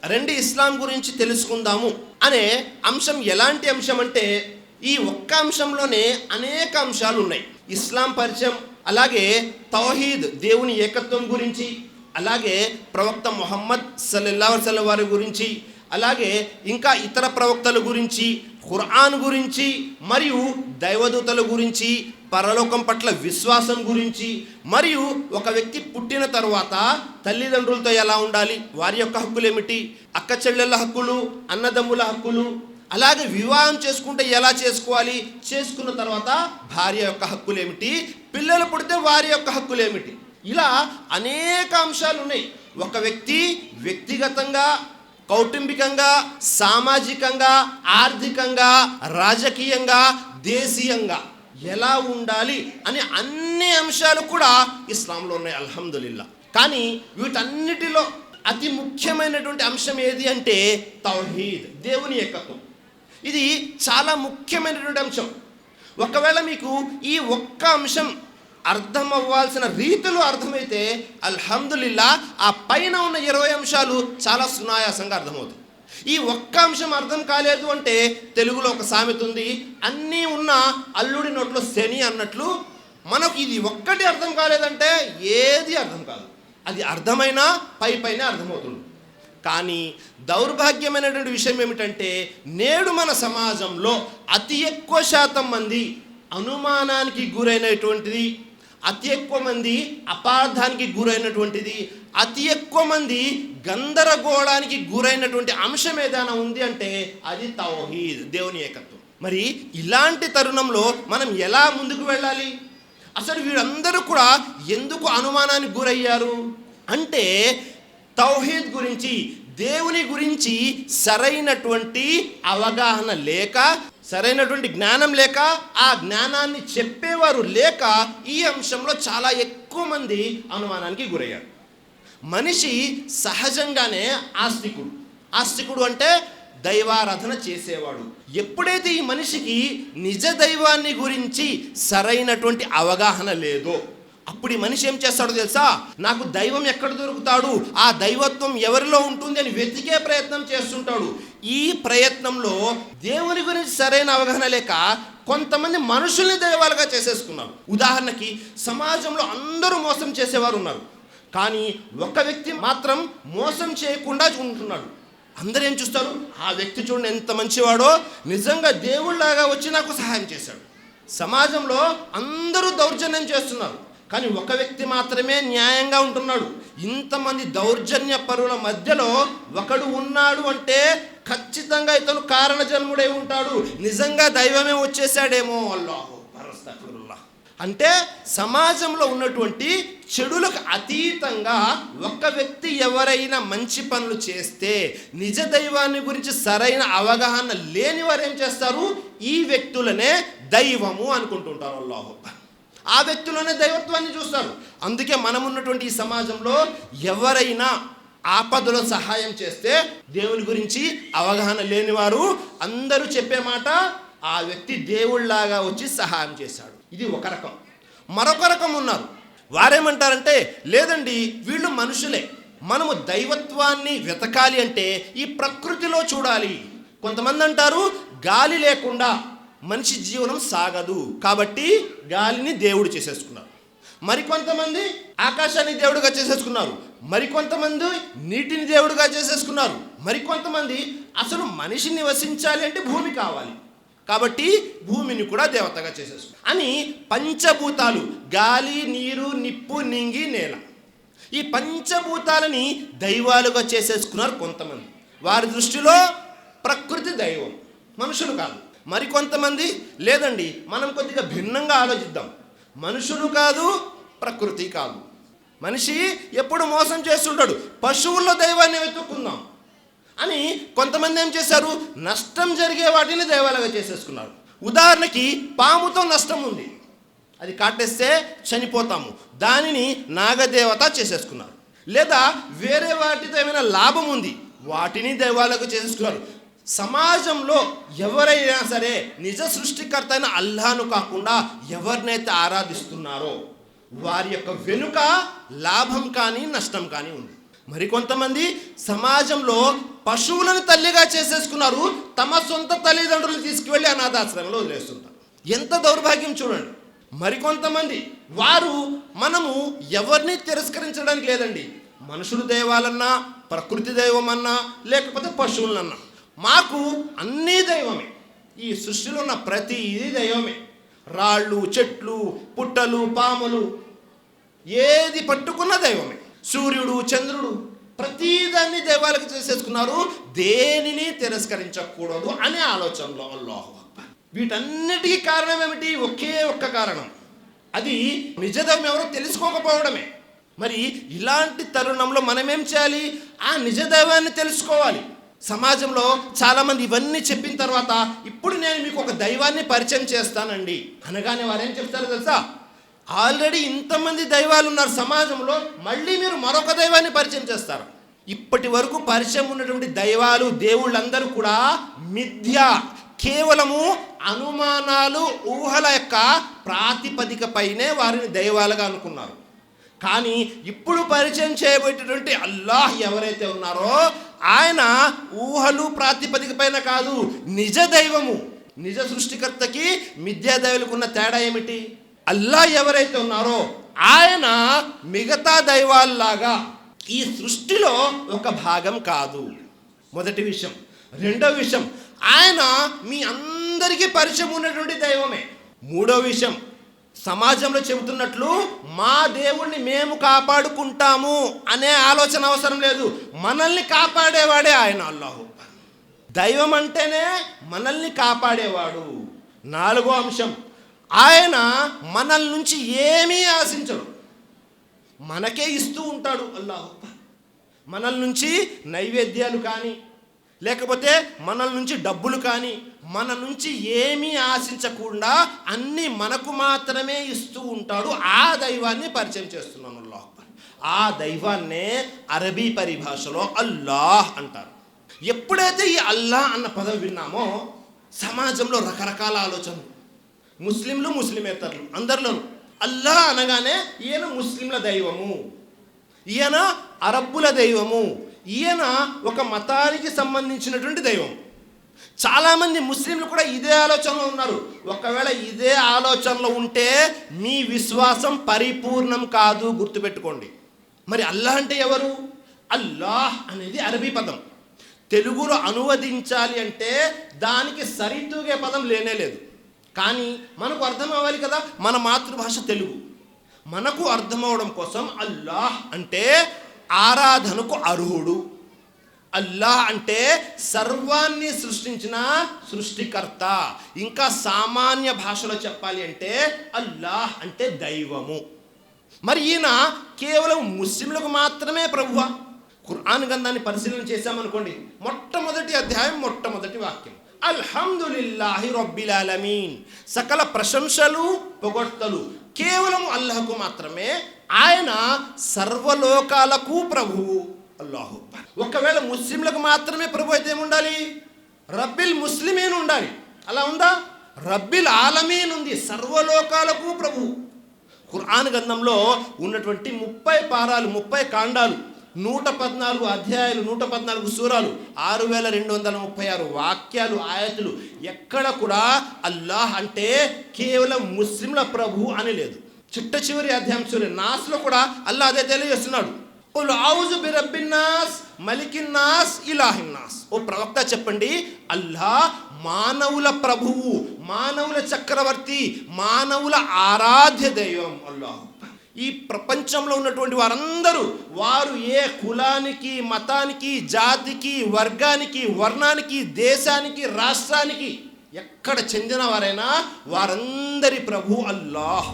రండి ఇస్లాం గురించి తెలుసుకుందాము అనే అంశం ఎలాంటి అంశం అంటే, ఈ ఒక్క అంశంలోనే అనేక అంశాలు ఉన్నాయి. ఇస్లాం పరిచయం, అలాగే తౌహీద్ దేవుని ఏకత్వం గురించి, అలాగే ప్రవక్త ముహమ్మద్ సల్లల్లాహు అలైహి వసల్లం వారి గురించి, అలాగే ఇంకా ఇతర ప్రవక్తల గురించి, ఖురాన్ గురించి, మరియు దైవదూతల గురించి, పరలోకం పట్ల విశ్వాసం గురించి, మరియు ఒక వ్యక్తి పుట్టిన తరువాత తల్లిదండ్రులతో ఎలా ఉండాలి, వారి యొక్క హక్కులు ఏమిటి, అక్క చెల్లెళ్ళ హక్కులు, అన్నదమ్ముల హక్కులు, అలాగే వివాహం చేసుకుంటే ఎలా చేసుకోవాలి, చేసుకున్న తర్వాత భార్య యొక్క హక్కులు ఏమిటి, పిల్లలు పుడితే వారి యొక్క హక్కులు ఏమిటి, ఇలా అనేక అంశాలు ఉన్నాయి. ఒక వ్యక్తి వ్యక్తిగతంగా, కౌటుంబికంగా, సామాజికంగా, ఆర్థికంగా, రాజకీయంగా, దేశీయంగా ఎలా ఉండాలి అనే అన్ని అంశాలు కూడా ఇస్లాంలో ఉన్నాయి, అల్హమ్దులిల్లా. కానీ వీటన్నిటిలో అతి ముఖ్యమైనటువంటి అంశం ఏది అంటే తౌహీద్, దేవుని ఏకత్వం. ఇది చాలా ముఖ్యమైనటువంటి అంశం. ఒకవేళ మీకు ఈ ఒక్క అంశం అర్థం అవ్వాల్సిన రీతిలో అర్థమైతే అల్హమ్దులిల్లా ఆ పైన ఉన్న 20 అంశాలు చాలా సునాయాసంగా అర్థమవుతాయి. ఈ ఒక్క అంశం అర్థం కాలేదు అంటే, తెలుగులో ఒక సామెత ఉంది, అన్నీ ఉన్న అల్లుడి నోట్లో శని అన్నట్లు, మనకు ఇది ఒక్కటి అర్థం కాలేదంటే ఏది అర్థం కాదు. అది అర్థమైనా పైనే అర్థమవుతుంది. కానీ దౌర్భాగ్యమైనటువంటి విషయం ఏమిటంటే, నేడు మన సమాజంలో అతి ఎక్కువ శాతం మంది అనుమానానికి గురైనటువంటిది, అతి ఎక్కువ మంది అపార్థానికి గురైనటువంటిది, అతి ఎక్కువ మంది గందరగోళానికి గురైనటువంటి అంశం ఏదైనా ఉంది అంటే అది తౌహీద్, దేవుని ఏకత్వం. మరి ఇలాంటి తరుణంలో మనం ఎలా ముందుకు వెళ్ళాలి? అసలు వీరందరూ కూడా ఎందుకు అనుమానానికి గురయ్యారు అంటే, తౌహీద్ గురించి, దేవుని గురించి సరైనటువంటి అవగాహన లేక, సరైనటువంటి జ్ఞానం లేక, ఆ జ్ఞానాన్ని చెప్పేవారు లేక ఈ అంశంలో చాలా ఎక్కువ మంది అనుమానానికి గురయ్యారు. మనిషి సహజంగానే ఆస్తికుడు అంటే దైవారాధన చేసేవాడు. ఎప్పుడైతే ఈ మనిషికి నిజ దైవాన్ని గురించి సరైనటువంటి అవగాహన లేదో, అప్పుడు ఈ మనిషి ఏం చేస్తాడో తెలుసా? నాకు దైవం ఎక్కడ దొరుకుతాడు, ఆ దైవత్వం ఎవరిలో ఉంటుంది అని వెతికే ప్రయత్నం చేస్తుంటాడు. ఈ ప్రయత్నంలో దేవుని గురించి సరైన అవగాహన లేక కొంతమంది మనుషుల్ని దైవాలుగా చేసేసుకున్నారు. ఉదాహరణకి సమాజంలో అందరూ మోసం చేసేవారు ఉన్నారు, కానీ ఒక వ్యక్తి మాత్రం మోసం చేయకుండా ఉంటున్నాడు. అందరూ ఏం చూస్తారు? ఆ వ్యక్తి చూడండి ఎంత మంచివాడో, నిజంగా దేవుళ్ళలాగా వచ్చి నాకు సహాయం చేశాడు. సమాజంలో అందరూ దౌర్జన్యం చేస్తున్నారు, కానీ ఒక వ్యక్తి మాత్రమే న్యాయంగా ఉంటున్నాడు. ఇంతమంది దౌర్జన్య పరుల మధ్యలో ఒకడు ఉన్నాడు అంటే ఖచ్చితంగా ఇతను కారణ జన్ముడై ఉంటాడు, నిజంగా దైవమే వచ్చేసాడేమో. అల్లాహు అక్బర్. అంటే సమాజంలో ఉన్నటువంటి చెడులకు అతీతంగా ఒక వ్యక్తి ఎవరైనా మంచి పనులు చేస్తే, నిజ దైవాన్ని గురించి సరైన అవగాహన లేని వారు ఏం చేస్తారు? ఈ వ్యక్తులనే దైవము అనుకుంటుంటారు. అల్లాహు అక్బర్. ఆ వ్యక్తులనే దైవత్వాన్ని చూస్తారు. అందుకే మనం ఉన్నటువంటి ఈ సమాజంలో ఎవరైనా ఆపదలో సహాయం చేస్తే, దేవుని గురించి అవగాహన లేనివారు అందరూ చెప్పే మాట, ఆ వ్యక్తి దేవుళ్లాగా వచ్చి సహాయం చేశాడు. ఇది ఒక రకం. మరొక రకం ఉన్నారు, వారేమంటారంటే, లేదండి వీళ్ళు మనుషులే, మనము దైవత్వాన్ని వెతకాలి అంటే ఈ ప్రకృతిలో చూడాలి. కొంతమంది అంటారు గాలి లేకుండా మనిషి జీవనం సాగదు, కాబట్టి గాలిని దేవుడు చేసేసుకున్నారు. మరికొంతమంది ఆకాశాన్ని దేవుడిగా చేసేసుకున్నారు, మరికొంతమంది నీటిని దేవుడిగా చేసేసుకున్నారు, మరికొంతమంది అసలు మనిషి నివసించాలి అంటే భూమి కావాలి, కాబట్టి భూమిని కూడా దేవతగా చేసేసుకున్నారు అని పంచభూతాలు, గాలి, నీరు, నిప్పు, నింగి, నేల, ఈ పంచభూతాలని దైవాలుగా చేసేసుకున్నారు కొంతమంది. వారి దృష్టిలో ప్రకృతి దైవం, మనుషులు కాదు. మరికొంతమంది లేదండి మనం కొద్దిగా భిన్నంగా ఆలోచిద్దాం, మనుషులు కాదు ప్రకృతి కాదు, మనిషి ఎప్పుడు మోసం చేస్తుంటాడు, పశువుల్లో దైవాన్ని వెతుక్కుందాం అని కొంతమంది ఏం చేశారు? నష్టం జరిగే వాటిని దైవాలుగా చేసేసుకున్నారు. ఉదాహరణకి పాముతో నష్టం ఉంది, అది కాటేస్తే చనిపోతాము, దానిని నాగదేవత చేసేసుకున్నారు. లేదా వేరే వాటితో ఏమైనా లాభం ఉంది, వాటిని దైవాలుగా చేసేసుకున్నారు. సమాజంలో ఎవరైనా సరే నిజ సృష్టికర్త అయిన అల్లాహ్ను కాకుండా ఎవరినైతే ఆరాధిస్తున్నారో వారి యొక్క వెనుక లాభం కానీ నష్టం కానీ ఉంది. మరికొంతమంది సమాజంలో పశువులను తల్లిగా చేసేసుకున్నారు, తమ సొంత తల్లిదండ్రులు తీసుకువెళ్ళి అనాథాశ్రమంలో వదిలేస్తుంటారు. ఎంత దౌర్భాగ్యం చూడండి. మరికొంతమంది వారు మనము ఎవరిని తిరస్కరించడానికి లేదండి, మనుషులు దైవాలన్నా, ప్రకృతి దైవమన్నా, లేకపోతే పశువులన్నా, మాకు అన్నీ దైవమే. ఈ సృష్టిలో ఉన్న ప్రతిదీ దైవమే. రాళ్ళు, చెట్లు, పుట్టలు, పాములు, ఏది పట్టుకున్న దైవమే. సూర్యుడు, చంద్రుడు, ప్రతిదాన్ని దైవాలకు చేసేసుకున్నారు. దేనిని తిరస్కరించకూడదు అనే ఆలోచనలో అల్లాహు అక్బర్. వీటన్నిటికీ కారణం ఏమిటి? ఒకే ఒక్క కారణం, అది నిజ దైవం ఎవరో తెలుసుకోకపోవడమే. మరి ఇలాంటి తరుణంలో మనమేం చేయాలి? ఆ నిజ దైవాన్ని తెలుసుకోవాలి. సమాజంలో చాలామంది ఇవన్నీ చెప్పిన తర్వాత ఇప్పుడు నేను మీకు ఒక దైవాన్ని పరిచయం చేస్తానండి అనగానే వారేం చెప్తారో తెలుసా? ఆల్రెడీ ఇంతమంది దైవాలు ఉన్నారు సమాజంలో, మళ్ళీ మీరు మరొక దైవాన్ని పరిచయం చేస్తారు. ఇప్పటి వరకు పరిచయం ఉన్నటువంటి దైవాలు, దేవుళ్ళందరూ కూడా మిథ్య, కేవలము అనుమానాలు, ఊహల యొక్క ప్రాతిపదికపైనే వారిని దైవాలుగా అనుకున్నారు. కానీ ఇప్పుడు పరిచయం చేయబోయేటటువంటి అల్లాహ్ ఎవరైతే ఉన్నారో ఆయన ఊహలు ప్రాతిపదిక పైన కాదు, నిజ దైవము. నిజ సృష్టికర్తకి మిథ్యా దైవులకు ఉన్న తేడా ఏమిటి? అల్లాహ్ ఎవరైతే ఉన్నారో ఆయన మిగతా దైవాల్లాగా ఈ సృష్టిలో ఒక భాగం కాదు, మొదటి విషయం. రెండో విషయం, ఆయన మీ అందరికీ పరిచయం ఉన్నటువంటి దైవమే. మూడో విషయం, సమాజంలో చెబుతున్నట్లు మా దేవుణ్ణి మేము కాపాడుకుంటాము అనే ఆలోచన అవసరం లేదు, మనల్ని కాపాడేవాడే ఆయన అల్లాహు. దైవం అంటేనే మనల్ని కాపాడేవాడు. నాలుగో అంశం, ఆయన మనల్ నుంచి ఏమీ ఆశించడు, మనకే ఇస్తూ ఉంటాడు అల్లాహు. మనల్ నుంచి నైవేద్యాలు కానీ, లేకపోతే మనల నుంచి డబ్బులు కానీ, మన నుంచి ఏమీ ఆశించకుండా అన్నీ మనకు మాత్రమే ఇస్తూ ఉంటాడు. ఆ దైవాన్ని పరిచయం చేస్తున్నాను అల్లాహ్. ఆ దైవాన్నే అరబీ పరిభాషలో అల్లాహ్ అంటారు. ఎప్పుడైతే ఈ అల్లాహ్ అన్న పదం విన్నామో సమాజంలో రకరకాల ఆలోచనలు, ముస్లింలు, ముస్లిమేతరులు అందరిలోనూ అల్లాహ్ అనగానే ఈయన ముస్లింల దైవము, ఈయన అరబ్బుల దైవము, ఈయన ఒక మతానికి సంబంధించినటువంటి దైవం. చాలామంది ముస్లింలు కూడా ఇదే ఆలోచనలో ఉన్నారు. ఒకవేళ ఇదే ఆలోచనలో ఉంటే మీ విశ్వాసం పరిపూర్ణం కాదు, గుర్తుపెట్టుకోండి. మరి అల్లాహ్ అంటే ఎవరు? అల్లాహ్ అనేది అరబీ పదం. తెలుగులో అనువదించాలి అంటే దానికి సరితూగే పదం లేనే లేదు. కానీ మనకు అర్థం అవ్వాలి కదా, మన మాతృభాష తెలుగు. మనకు అర్థం అవడం కోసం అల్లాహ్ అంటే ఆరాధనకు అర్హుడు, అల్లాహ్ అంటే సర్వాన్ని సృష్టించిన సృష్టికర్త. ఇంకా సామాన్య భాషలో చెప్పాలి అంటే అల్లాహ్ అంటే దైవము. మరి ఈయన కేవలం ముస్లింలకు మాత్రమే ప్రభువా? ఖురాన్ గ్రంథాన్ని పరిశీలన చేశామనుకోండి, మొట్టమొదటి అధ్యాయం మొట్టమొదటి వాక్యం, అల్హమ్దులిల్లాహి రబ్బిల్ ఆలమీన్, సకల ప్రశంసలు పొగడ్తలు కేవలం అల్లాహ్కు మాత్రమే. ఆయన సర్వలోకాలకు ప్రభువు అల్లాహు. ఒకవేళ ముస్లింలకు మాత్రమే ప్రభు అయితే ఏముండాలి? రబ్బిల్ ముస్లిమీన్ ఉండాలి. అలా ఉందా? రబ్బిల్ ఆలమీన్ ఉంది, సర్వలోకాలకు ప్రభు. ఖురాన్ గ్రంథంలో ఉన్నటువంటి 30 పారాలు, 30 కాండాలు, 114 అధ్యాయాలు, 114 సూరాలు, 6236 వాక్యాలు, ఆయతులు, ఎక్కడ కూడా అల్లాహ్ అంటే కేవలం ముస్లింల ప్రభు అని లేదు. చిట్ట చివరి అధ్యాయం సూర్య నాస్లో కూడా అల్లాహ్ అదే తెలియజేస్తున్నాడు, ఖుల్ ఔజు బిరబ్బిన్నాస్ మలికిన్నాస్ ఇలాహిన్నాస్. ఓ ప్రవక్త చెప్పండి, అల్లాహ్ మానవుల ప్రభువు, మానవుల చక్రవర్తి, మానవుల ఆరాధ్య దైవం అల్లాహ్. ఈ ప్రపంచంలో ఉన్నటువంటి వారందరూ, వారు ఏ కులానికి, మతానికి, జాతికి, వర్గానికి, వర్ణానికి, దేశానికి, రాష్ట్రానికి ఎక్కడ చెందిన వారైనా వారందరి ప్రభు అల్లాహ్.